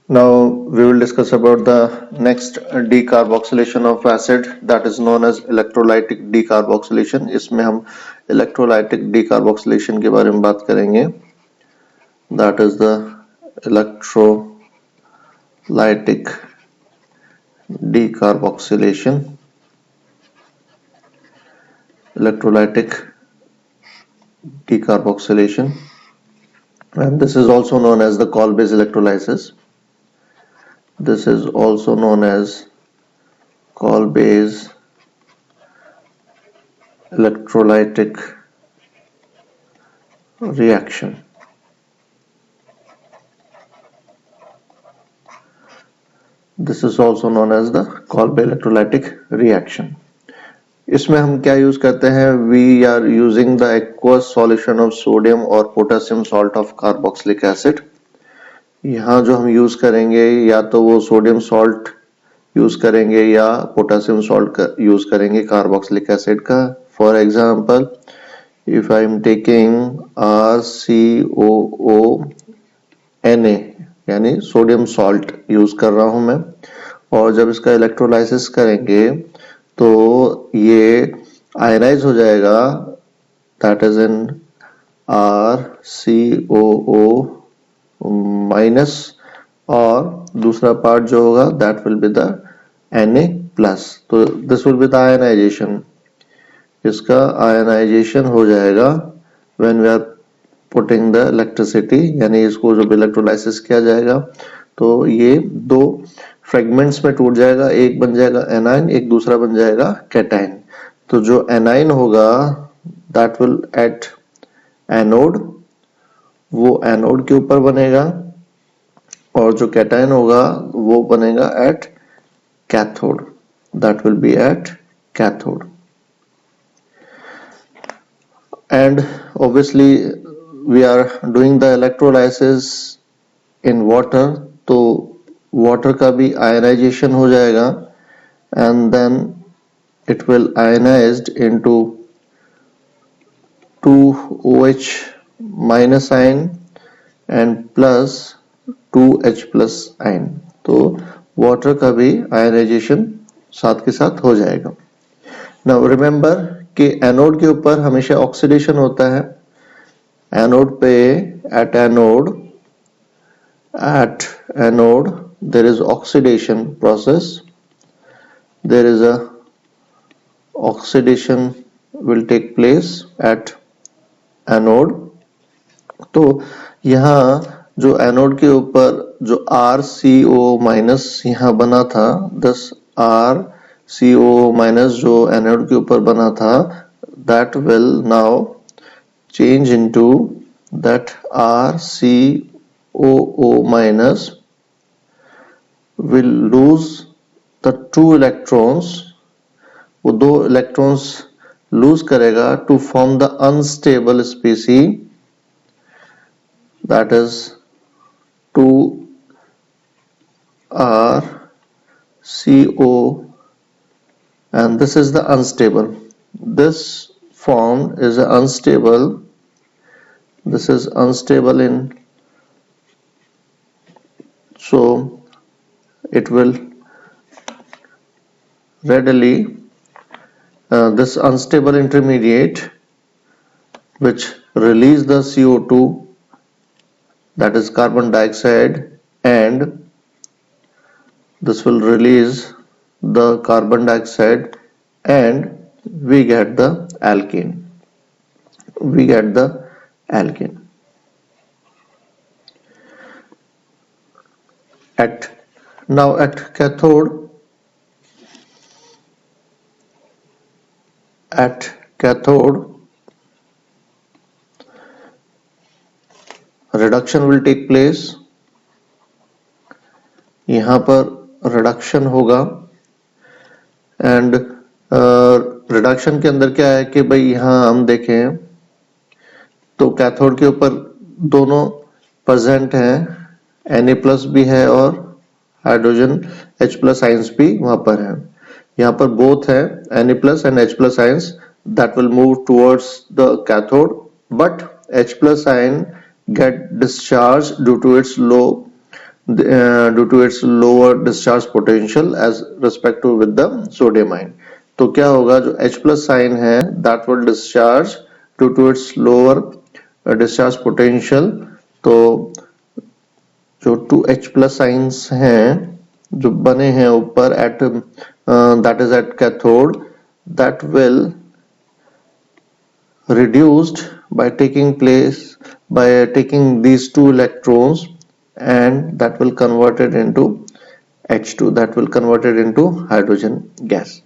Now we will discuss about the next decarboxylation of acid, that is known as electrolytic decarboxylation. इसमें हम electrolytic decarboxylation के बारे में बात करेंगे. That is the electrolytic decarboxylation. Electrolytic decarboxylation, and this is also known as the Kolbe's electrolysis. This is also known as Kolbe's electrolytic reaction. This is also known as the Kolbe electrolytic reaction. इसमें हम क्या use करते हैं? We are using the aqueous solution of sodium और potassium salt of carboxylic acid. यहाँ जो हम use करेंगे या तो वो सोडियम सॉल्ट यूज करेंगे या पोटेशियम सॉल्ट यूज करेंगे कार्बोक्सिलिक एसिड का. For example, if I am taking RCOO यानी सोडियम सॉल्ट यूज कर रहा हूं मैं, और जब इसका इलेक्ट्रोलाइसिस करेंगे तो ये आयनाइज हो जाएगा, that is in RCOO minus, और दूसरा पार्ट जो होगा that will be the Na plus. तो this will be the ionisation. इसका आयनाइजेशन हो जाएगा when we are putting the electricity, यानी इसको जब इलेक्ट्रोलाइसिस किया जाएगा तो ये दो फ्रेगमेंट्स में टूट जाएगा. एक बन जाएगा एनाइन, एक दूसरा बन जाएगा कैटाइन. तो जो एनाइन होगा दैट विल एट एनोड, वो एनोड के ऊपर बनेगा, और जो कैटाइन होगा वो बनेगा at cathode, that will B at cathode. And obviously we are doing the electrolysis in water, तो water का भी ionization हो जाएगा, and then it will ionized into 2OH minus ion and plus 2H plus ion. तो water का भी ionization साथ के साथ हो जाएगा. Now remember कि एनोड के ऊपर हमेशा ऑक्सीडेशन होता है. एनोड पे at anode there is oxidation process, there is a oxidation will take place at anode. तो यहाँ जो एनोड के ऊपर जो RCO माइनस यहाँ बना था, दस RCO माइनस जो एनोड के ऊपर बना था, that will now change into that RCOO minus will lose the 2 electrons. वो 2 electrons lose करेगा to form the unstable species, that is 2RCO, and this is the unstable. This form is unstable. This is unstable in, so it will readily this unstable intermediate which release the CO2, that is carbon dioxide, and this will release the carbon dioxide and we get the alkene. Now at cathode reduction will take place. यहाँ पर reduction होगा, and reduction के अंदर क्या है कि भाई यहाँ हम देखें तो कैथोड के ऊपर दोनों प्रेजेंट हैं, Na प्लस भी है और हाइड्रोजन H प्लस आइंस भी वहां पर है. यहाँ पर बोथ है Na plus and H plus ions that will move towards the cathode, but H plus ion get discharged due to its low due to its lower discharge potential as respect to with the sodium ion. तो क्या होगा, जो H plus sign है that will discharge due to its lower discharge potential. तो जो 2H plus signs हैं जो बने हैं ऊपर at that is at cathode, that will reduced by taking these two electrons, and that will convert it into H2, that will convert it into hydrogen gas.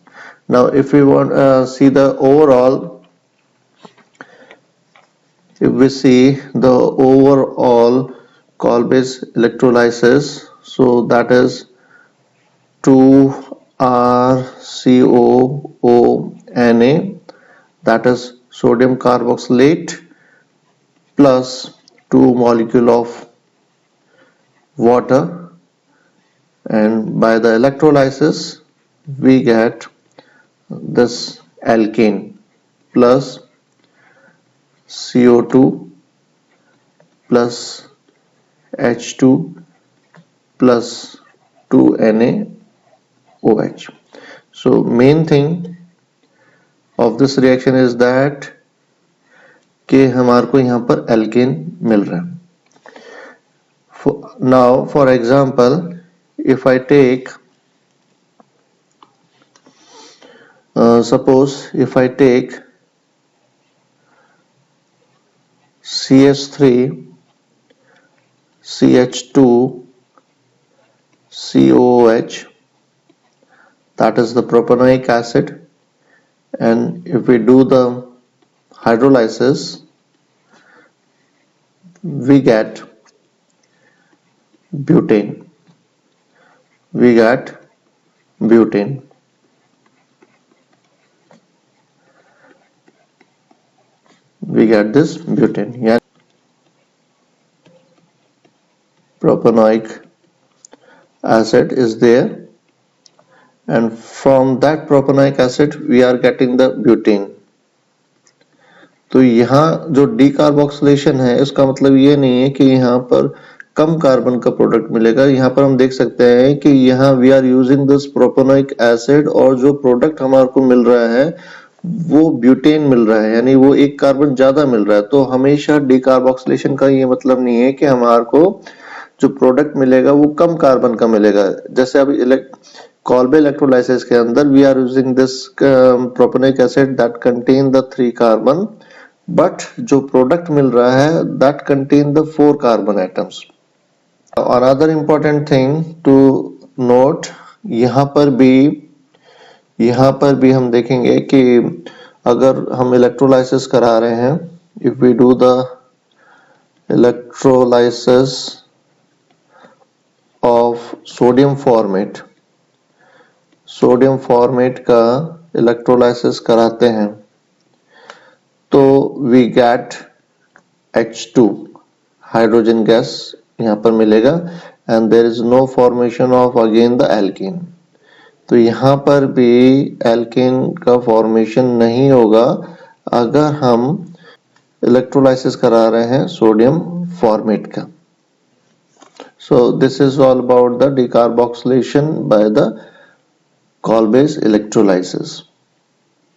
Now if we want see the overall, if we see the overall Kolbe's electrolysis, so that is 2RCOONA, that is sodium carboxylate plus 2 molecule of water, and by the electrolysis we get this alkane plus CO2 plus H2 plus 2NaOH. So main thing of this reaction is that कि हमारे को यहाँ पर alkane मिल रहा है. Now for example, if I take suppose if I take CH3 CH2 COOH, that is the propanoic acid, and if we do the hydrolysis we get butane, we get butane. We get this butane. Yeah, propanoic acid is there, and from that propanoic acid we are getting the butane. तो यहाँ जो decarboxylation है इसका मतलब ये नहीं है कि यहाँ पर कम कार्बन का प्रोडक्ट मिलेगा. यहाँ पर हम देख सकते हैं कि यहाँ we are using this propanoic acid, और जो प्रोडक्ट हमारे को मिल रहा है वो ब्यूटेन मिल रहा है, यानी वो एक कार्बन ज्यादा मिल रहा है. तो हमेशा डीकार्बोक्सिलेशन का ये मतलब नहीं है कि हमारे को जो प्रोडक्ट मिलेगा वो कम कार्बन का मिलेगा. जैसे अब Kolbe electrolysis के अंदर we are using this propanoic acid that contain the 3 carbon, but जो प्रोडक्ट मिल रहा है that contain the 4 carbon atoms. Another important thing to note, यहाँ पर भी हम देखेंगे कि अगर हम इलेक्ट्रोलाइसिस करा रहे हैं, if we do the electrolysis of sodium formate का इलेक्ट्रोलाइसिस कराते हैं तो we get H2 hydrogen gas यहाँ पर मिलेगा, and there is no formation of again the alkane. तो यहाँ पर भी एल्केन का फॉर्मेशन नहीं होगा अगर हम इलेक्ट्रोलाइसिस करा रहे हैं सोडियम फॉर्मेट का. So this is all about the decarboxylation by the Kolbe's electrolysis.